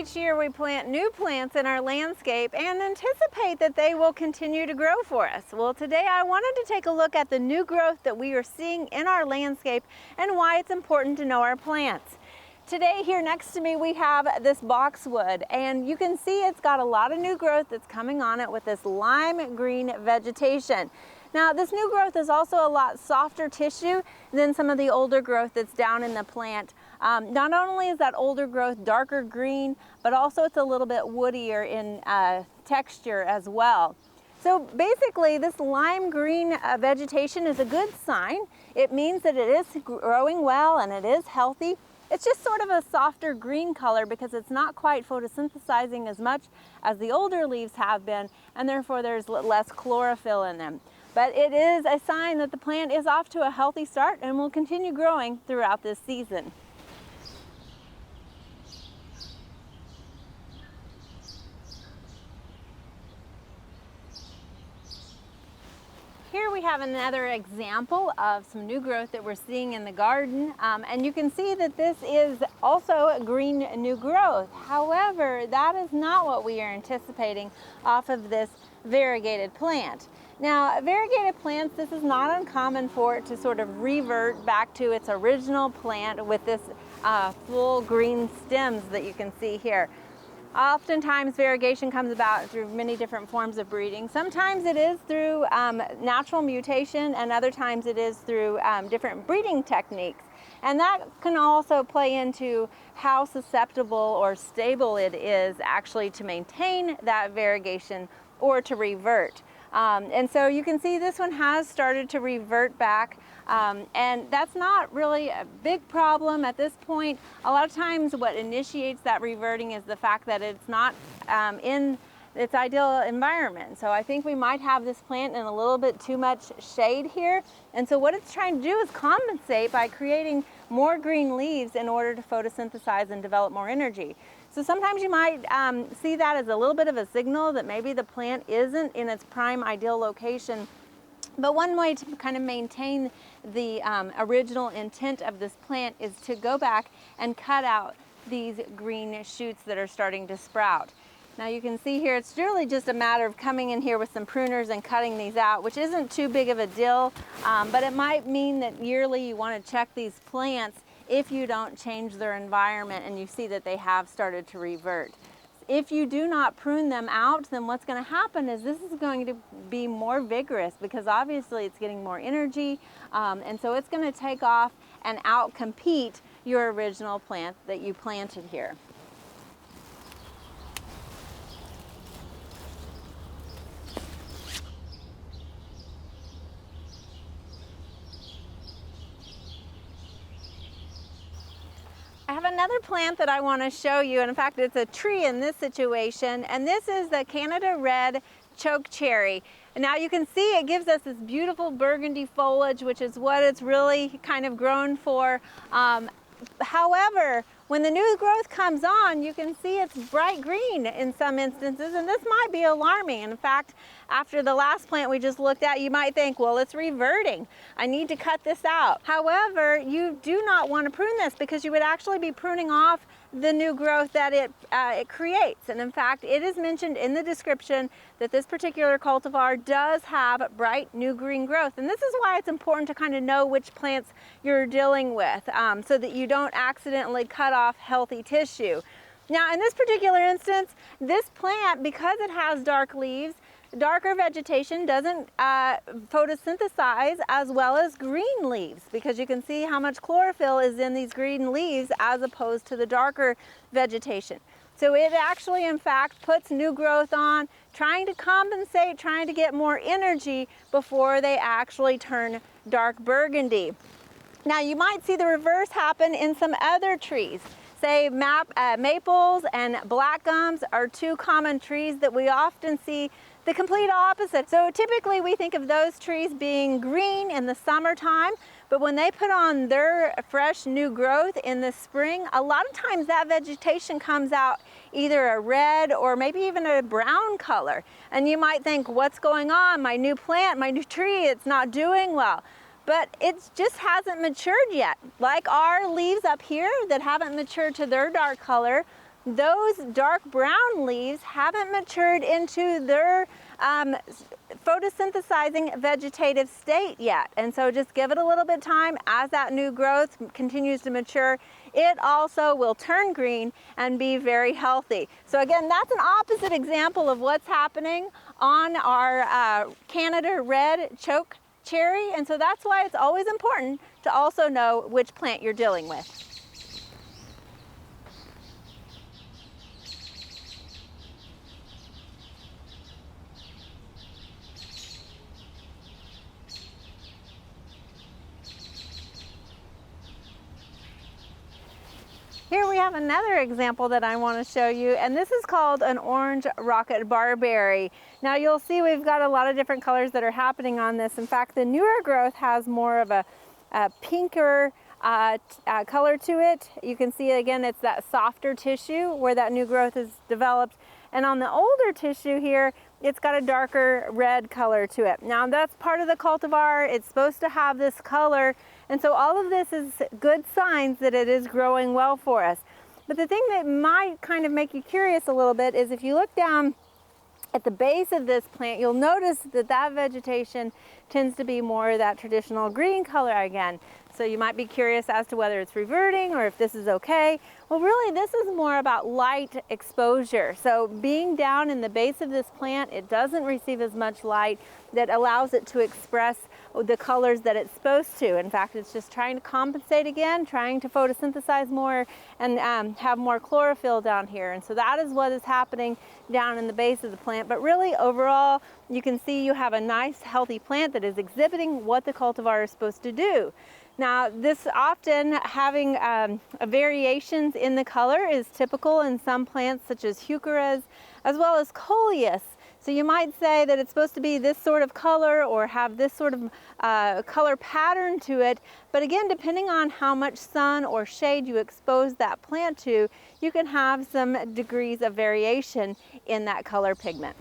each year we plant new plants in our landscape and anticipate that they will continue to grow for us. Well, today I wanted to take a look at the new growth that we are seeing in our landscape and why it's important to know our plants. Today here next to me we have this boxwood, and you can see it's got a lot of new growth that's coming on it with this lime green vegetation. Now this new growth is also a lot softer tissue than some of the older growth that's down in the plant. Not only is that older growth darker green, but also it's a little bit woodier in texture as well. So basically this lime green vegetation is a good sign. It means that it is growing well and it is healthy. It's just sort of a softer green color because it's not quite photosynthesizing as much as the older leaves have been, and therefore there's less chlorophyll in them. But it is a sign that the plant is off to a healthy start and will continue growing throughout this season. Here we have another example of some new growth that we're seeing in the garden, and you can see that this is also green new growth. However, that is not what we are anticipating off of this variegated plant. Now, variegated plants, this is not uncommon for it to sort of revert back to its original plant with this full green stems that you can see here. Oftentimes variegation comes about through many different forms of breeding. Sometimes it is through natural mutation, and other times it is through different breeding techniques. And that can also play into how susceptible or stable it is actually to maintain that variegation or to revert. And so you can see this one has started to revert back, and that's not really a big problem at this point. A lot of times what initiates that reverting is the fact that it's not in its ideal environment. So I think we might have this plant in a little bit too much shade here, and so what it's trying to do is compensate by creating more green leaves in order to photosynthesize and develop more energy. So sometimes you might see that as a little bit of a signal that maybe the plant isn't in its prime ideal location. But one way to kind of maintain the original intent of this plant is to go back and cut out these green shoots that are starting to sprout. Now you can see here, it's really just a matter of coming in here with some pruners and cutting these out, which isn't too big of a deal, but it might mean that yearly you want to check these plants if you don't change their environment and you see that they have started to revert. If you do not prune them out, then what's going to happen is this is going to be more vigorous because obviously it's getting more energy, and so it's going to take off and outcompete your original plant that you planted here. I have another plant that I want to show you, and in fact it's a tree in this situation, and this is the Canada Red Choke Cherry. And now you can see it gives us this beautiful burgundy foliage, which is what it's really kind of grown for. However, when the new growth comes on, you can see it's bright green in some instances, and this might be alarming. And in fact, after the last plant we just looked at, you might think, well, it's reverting. I need to cut this out. However, you do not want to prune this because you would actually be pruning off the new growth that it creates. And in fact, it is mentioned in the description that this particular cultivar does have bright new green growth. And this is why it's important to kind of know which plants you're dealing with, so that you don't accidentally cut off healthy tissue. Now, in this particular instance, this plant, because it has dark leaves, darker vegetation doesn't photosynthesize as well as green leaves, because you can see how much chlorophyll is in these green leaves as opposed to the darker vegetation. So it actually, in fact, puts new growth on, trying to compensate, trying to get more energy before they actually turn dark burgundy. Now, you might see the reverse happen in some other trees. Say maples and black gums are two common trees that we often see the complete opposite. So typically we think of those trees being green in the summertime, but when they put on their fresh new growth in the spring, a lot of times that vegetation comes out either a red or maybe even a brown color. And you might think, what's going on? My new plant, my new tree, it's not doing well. But it just hasn't matured yet. Like our leaves up here that haven't matured to their dark color, those dark brown leaves haven't matured into their photosynthesizing vegetative state yet. And so just give it a little bit of time. As that new growth continues to mature, it also will turn green and be very healthy. So again, that's an opposite example of what's happening on our Canada Red choke cherry. And so that's why it's always important to also know which plant you're dealing with. Here we have another example that I want to show you, and this is called an orange rocket barberry. Now you'll see we've got a lot of different colors that are happening on this. In fact, the newer growth has more of a pinker color to it. You can see again, it's that softer tissue where that new growth is developed. And on the older tissue here, it's got a darker red color to it. Now that's part of the cultivar. It's supposed to have this color. And so all of this is good signs that it is growing well for us. But the thing that might kind of make you curious a little bit is if you look down at the base of this plant, you'll notice that that vegetation tends to be more of that traditional green color again. So you might be curious as to whether it's reverting or if this is okay. Well, really, this is more about light exposure. So being down in the base of this plant, it doesn't receive as much light that allows it to express the colors that it's supposed to. In fact, it's just trying to compensate again, trying to photosynthesize more and have more chlorophyll down here. And so that is what is happening down in the base of the plant. But really, overall, you can see you have a nice, healthy plant that is exhibiting what the cultivar is supposed to do. Now, this often having variations in the color is typical in some plants such as heucheras as well as coleus. So you might say that it's supposed to be this sort of color or have this sort of color pattern to it. But again, depending on how much sun or shade you expose that plant to, you can have some degrees of variation in that color pigment.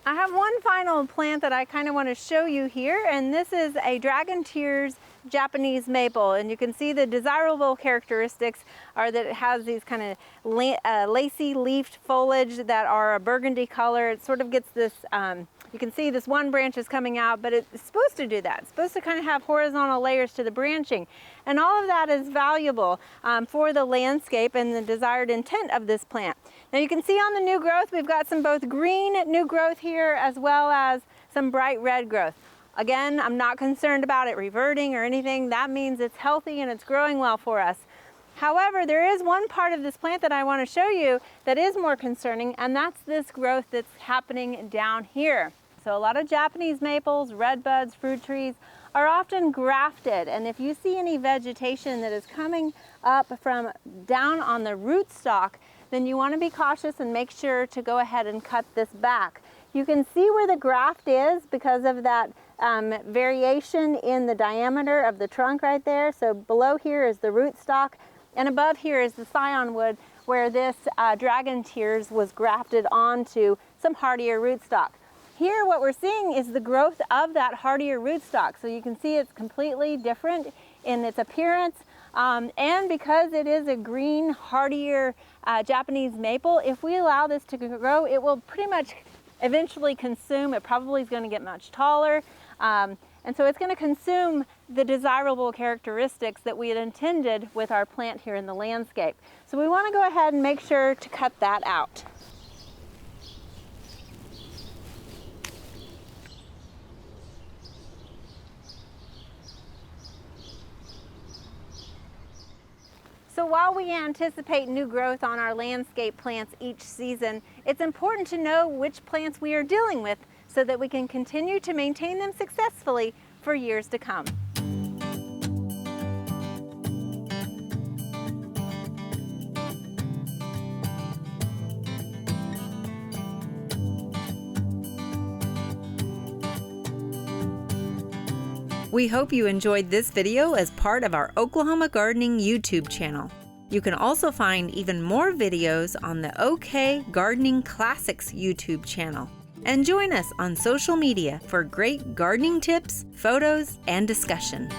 I have one final plant that I kind of want to show you here, and this is a Dragon Tears Japanese maple. And you can see the desirable characteristics are that it has these kind of lacy leafed foliage that are a burgundy color. It sort of gets this, you can see this one branch is coming out, but it's supposed to do that. It's supposed to kind of have horizontal layers to the branching. And all of that is valuable for the landscape and the desired intent of this plant. Now you can see on the new growth, we've got some both green new growth here as well as some bright red growth. Again, I'm not concerned about it reverting or anything. That means it's healthy and it's growing well for us. However, there is one part of this plant that I want to show you that is more concerning, and that's this growth that's happening down here. So a lot of Japanese maples, red buds, fruit trees are often grafted, and if you see any vegetation that is coming up from down on the rootstock, then you want to be cautious and make sure to go ahead and cut this back. You can see where the graft is because of that variation in the diameter of the trunk right there. So below here is the rootstock, and above here is the scion wood where this Dragon Tears was grafted onto some hardier rootstock. Here what we're seeing is the growth of that hardier rootstock. So you can see it's completely different in its appearance. And because it is a green, hardier Japanese maple, if we allow this to grow, it will pretty much eventually consume. It probably is going to get much taller. And so it's going to consume the desirable characteristics that we had intended with our plant here in the landscape. So we want to go ahead and make sure to cut that out. So while we anticipate new growth on our landscape plants each season, it's important to know which plants we are dealing with so that we can continue to maintain them successfully for years to come. We hope you enjoyed this video as part of our Oklahoma Gardening YouTube channel. You can also find even more videos on the OK Gardening Classics YouTube channel. And join us on social media for great gardening tips, photos, and discussion.